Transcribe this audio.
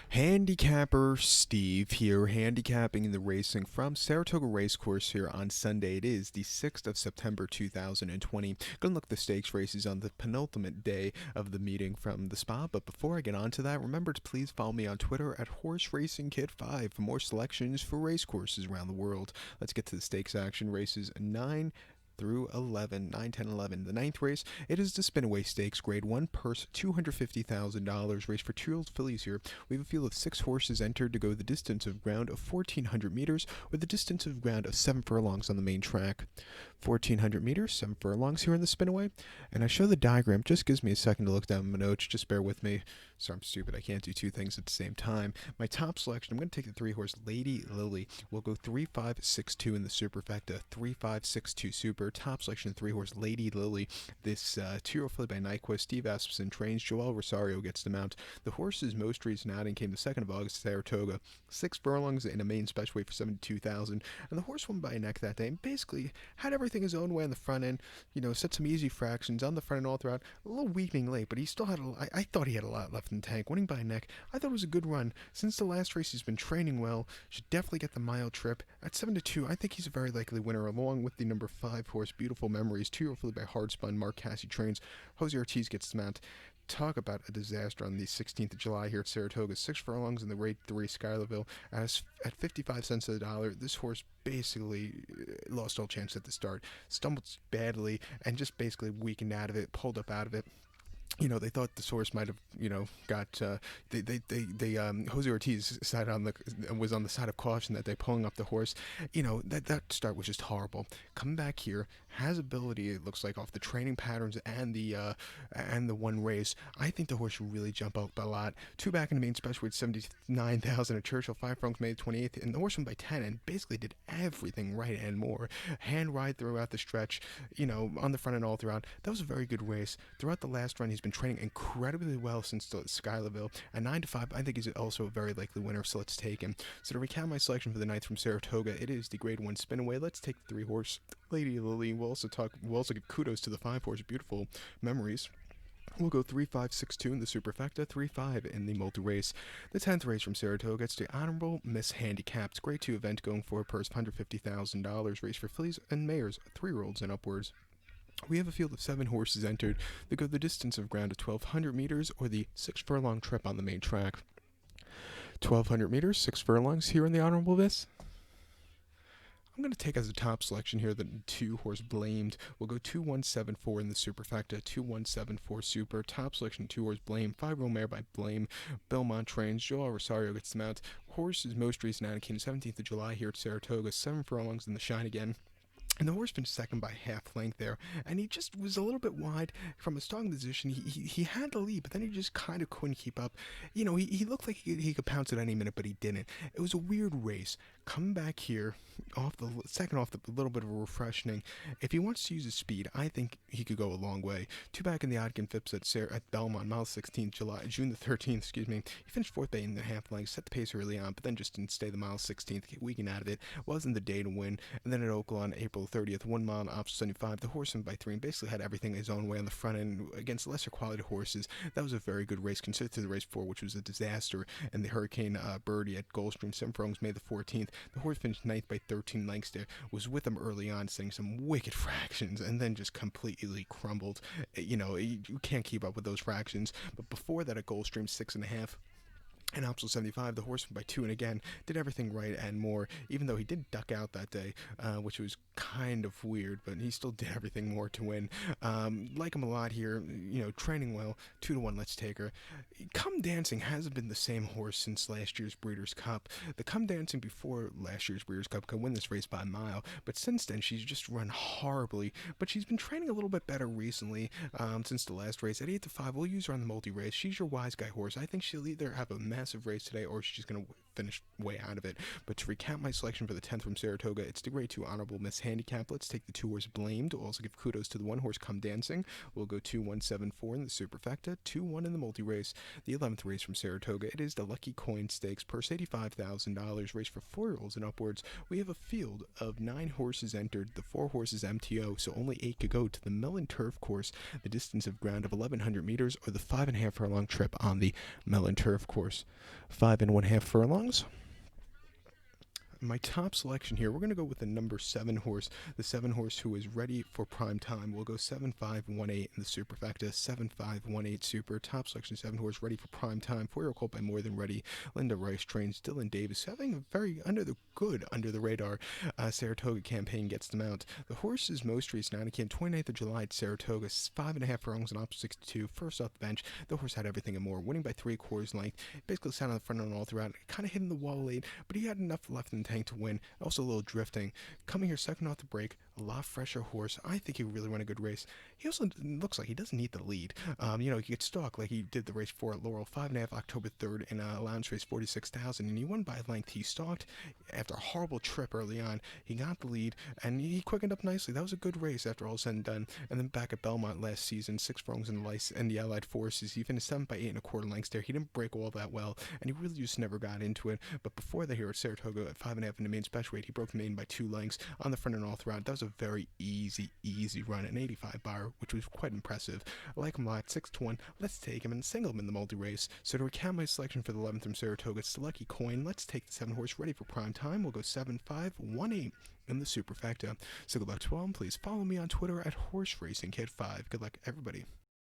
Handicapper Steve here, handicapping the racing from Saratoga Racecourse here on Sunday. It is the 6th of September 2020. Gonna look at the stakes races on the penultimate day of the meeting from the spa. But before I get on to that, remember to please follow me on Twitter at HorseRacingKid5 for more selections for racecourses around the world. Let's get to the stakes action. Races 9 through 11, 9, 10, 11. The ninth race, it is the Spinaway Stakes, grade 1 purse, $250,000, race for 2-year-old fillies here. We have a field of 6 horses entered to go the distance of ground of 1,400 meters, with a distance of ground of 7 furlongs on the main track. 1,400 meters, 7 furlongs here in the Spinaway. And I show the diagram, just gives me a second to look down my notes, just bear with me. So I'm stupid, I can't do two things at the same time. My top selection, I'm going to take the 3-horse Lady Lily. We'll go 3-5-6-2 in the superfecta, 3-5-6-2 super. Top selection, 3-horse Lady Lily. This 2-year-old filly by Nyquist. Steve Asmussen trains. Joel Rosario gets the mount. The horse's most recent outing came the 2nd of August, Saratoga. 6 furlongs in a main special weight for $72,000. And the horse won by a neck that day and basically had everything his own way on the front end. Set some easy fractions on the front end all throughout. A little weakening late, but he still had I thought he had a lot left in the tank. Winning by a neck, I thought it was a good run. Since the last race, he's been training well. Should definitely get the mile trip. At 7-2, I think he's a very likely winner, along with the number 5 horse, Beautiful Memories, 2-year-old filly by Hardspun. Mark Cassie trains. Jose Ortiz gets the mount. Talk about a disaster on the 16th of July here at Saratoga. 6 furlongs in the grade 3 Schuylerville. At 55 cents to the dollar, this horse basically lost all chance at the start. Stumbled badly and just basically weakened out of it, pulled up out of it. They thought the source might have, got. Jose Ortiz was on the side of caution that day, pulling up the horse. That start was just horrible. Coming back here, has ability. It looks like off the training patterns and the one race. I think the horse should really jump up a lot. 2 back in the main special with 79,000 at Churchill. 5 furlongs made 28th, and the horse won by 10 and basically did everything right and more. Hand ride throughout the stretch. On the front and all throughout. That was a very good race. Throughout the last run, he's been training incredibly well since Schuylerville. At 9-5, I think he's also a very likely winner, so let's take him. So to recap my selection for the ninth from Saratoga, it is the grade 1 Spinaway. Let's take the 3-horse Lady Lily. We'll also give kudos to the 5-horse Beautiful Memories. We'll go 3-5-6-2 in the superfecta, 3-5 in the multi-race. The 10th race from Saratoga, it's the Honorable Miss Handicap. It's a grade 2 event going for a purse of $150,000. Race for fillies and mares, 3-year-olds and upwards. We have a field of 7 horses entered that go the distance of ground of 1,200 meters or the 6 furlong trip on the main track. 1,200 meters, 6 furlongs here in the Honorable Miss. I'm going to take as a top selection here the 2-horse Blamed. We'll go 2-1-7-4 in the superfecta, 2-1-7-4 super. Top selection 2-horse Blame, 5-year-old mare by Blame. Belmont trains. Joel Rosario gets the mount. Horse's most recent outing came 17th of July here at Saratoga. 7 furlongs in the shine again. And the horse finished second by half length there, and he just was a little bit wide from a starting position. He had the lead, but then he just kind of couldn't keep up. He looked like he could pounce at any minute, but he didn't. It was a weird race. Coming back here, off the little bit of a refreshing. If he wants to use his speed, I think he could go a long way. 2 back in the Odkin Phipps at Belmont, mile 16th, June the 13th, excuse me. He finished 4th by 8.5 lengths, set the pace early on, but then just didn't stay the mile 16th, weakened out of it. Wasn't the day to win. And then at Oakland, April 30th, 1 mile on option 75, the horse went by 3 and basically had everything his own way on the front end against lesser quality horses. That was a very good race, considered to the race 4, which was a disaster. And the Hurricane Birdie at Goldstream, 7 furlongs, May the 14th. The horse finished 9th by 13 lengths there, was with him early on, setting some wicked fractions, and then just completely crumbled. You can't keep up with those fractions. But before that at Goldstream, 6.5. And Optional 75, the horse went by 2 and again did everything right and more, even though he did duck out that day, which was kind of weird, but he still did everything more to win. Like him a lot here, training well, 2-1, let's take her. Come Dancing hasn't been the same horse since last year's Breeders' Cup. The Come Dancing before last year's Breeders' Cup could win this race by a mile, but since then she's just run horribly, but she's been training a little bit better recently, since the last race. At 8-5, we'll use her on the multi-race. She's your wise guy horse. I think she'll either have a massive race today or she's going to finish way out of it. But to recap my selection for the 10th from Saratoga, it's the grade 2 Honorable Miss Handicap. Let's take the 2-horse Blamed. We'll also give kudos to the 1-horse Come Dancing. We'll go 2-1-7-4 in the superfecta, 2-1 in the multi-race. The 11th race from Saratoga, it is the Lucky Coin Stakes, purse $85,000, race for 4-year-olds and upwards. We have a field of 9 horses entered, the 4 horses MTO, so only 8 could go to the Mellon Turf Course, the distance of ground of 1,100 meters, or the 5.5 furlong trip on the Mellon Turf Course. 5 1/2 furlongs. My top selection here, we're going to go with the number 7 horse, the 7 horse who is ready for prime time. We'll go 7-5-1-8 in the superfecta, 7-5-1-8 super. Top selection 7 horse ready for prime time. 4-year-old colt by More Than Ready. Linda Rice trains. Dylan Davis having a very under the radar Saratoga campaign gets them out. The horse is most recent Anakin, 29th of July at Saratoga, 5.5 furlongs and opposite 62. First off the bench, the horse had everything and more, winning by 3/4 length. Basically sat on the front and all throughout. Kind of hitting the wall late, but he had enough left in the tank to win. Also a little drifting. Coming here second off the break, a lot fresher horse. I think he really won a good race. He also looks like he doesn't need the lead. He gets stalked like he did the race 4 at Laurel, 5.5 October 3rd in a allowance race 46,000, and he won by length. He stalked after a horrible trip early on. He got the lead and he quickened up nicely. That was a good race after all said and done. And then back at Belmont last season, 6 furlongs in the Allied Forces. He finished 7 by 8 1/4 lengths there. He didn't break all that well, and he really just never got into it. But before that, here at Saratoga at 5.5 in the main special weight, he broke the main by 2 lengths on the front and all throughout. That was a very easy run, an 85 bar, which was quite impressive. I like him a lot, 6-1. Let's take him and single him in the multi-race. So to recount my selection for the 11th from Saratoga, it's the lucky coin. Let's take the 7 horse ready for prime time. We'll go 7-5-1-8 in the superfecta. So good luck to all, and please follow me on Twitter at HorseRacingKid5. Good luck, everybody.